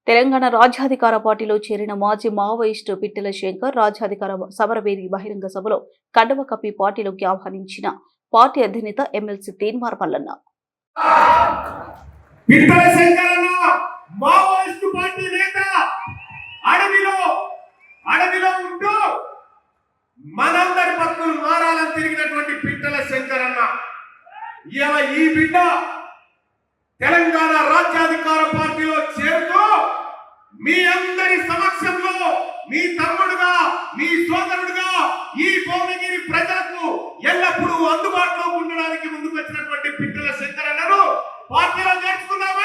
తెలంగాణ రాజ్యాధికార పార్టీలో చేరిన మాజీ మావోయిస్టు పిట్టెల శంకర్ రాజ్యాధికార సమరవేది బహిరంగ సభలో కండువ కప్పి పార్టీలోకి ఆహ్వానించిన పార్టీ అధినేత ఎమ్మెల్సీ తీన్మార్ మల్లన్న. మనందరి భక్తులు మారాలని తిరిగినటువంటి పిట్టల శంకర్ అన్న ఇలా ఈ బిడ్డ తెలంగాణ రాజ్యాధికార పార్టీలో చేరుతూ మీ అందరి సమక్షంలో మీ తమ్ముడుగా మీ సోదరుడుగా ఈ భువనగిరి ప్రజలకు ఎల్లప్పుడూ అందుబాటులో ఉండడానికి ముందుకు వచ్చినటువంటి పిట్టల శంకర్ అన్నను పార్టీలో చేర్చుకున్నామా?